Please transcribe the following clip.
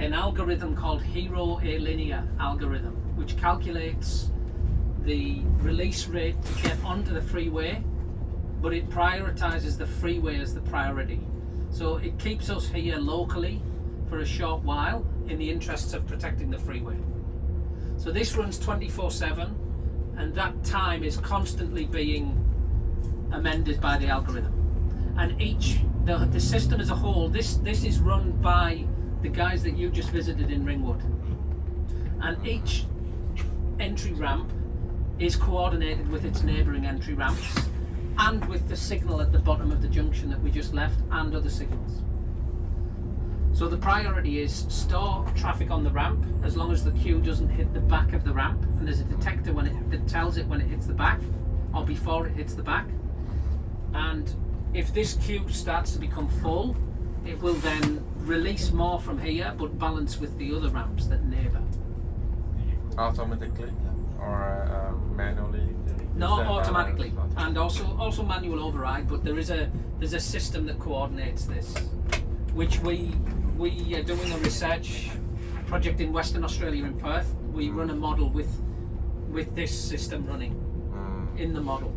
an algorithm called Hero A linear algorithm, which calculates the release rate to get onto the freeway, but it prioritizes the freeway as the priority. So it keeps us here locally for a short while in the interests of protecting the freeway. So this runs 24/7, and that time is constantly being amended by the algorithm. And the system as a whole, this is run by the guys that you just visited in Ringwood. And each entry ramp is coordinated with its neighbouring entry ramps and with the signal at the bottom of the junction that we just left and other signals. So the priority is store traffic on the ramp as long as the queue doesn't hit the back of the ramp, and there's a detector that tells it when it hits the back or before it hits the back. And if this queue starts to become full, it will then release more from here but balance with the other ramps that neighbour. Automatically or manually? No, automatically, and also manual override. But there's a system that coordinates this, which we are doing a research project in Western Australia in Perth. We run a model with this system running in the model.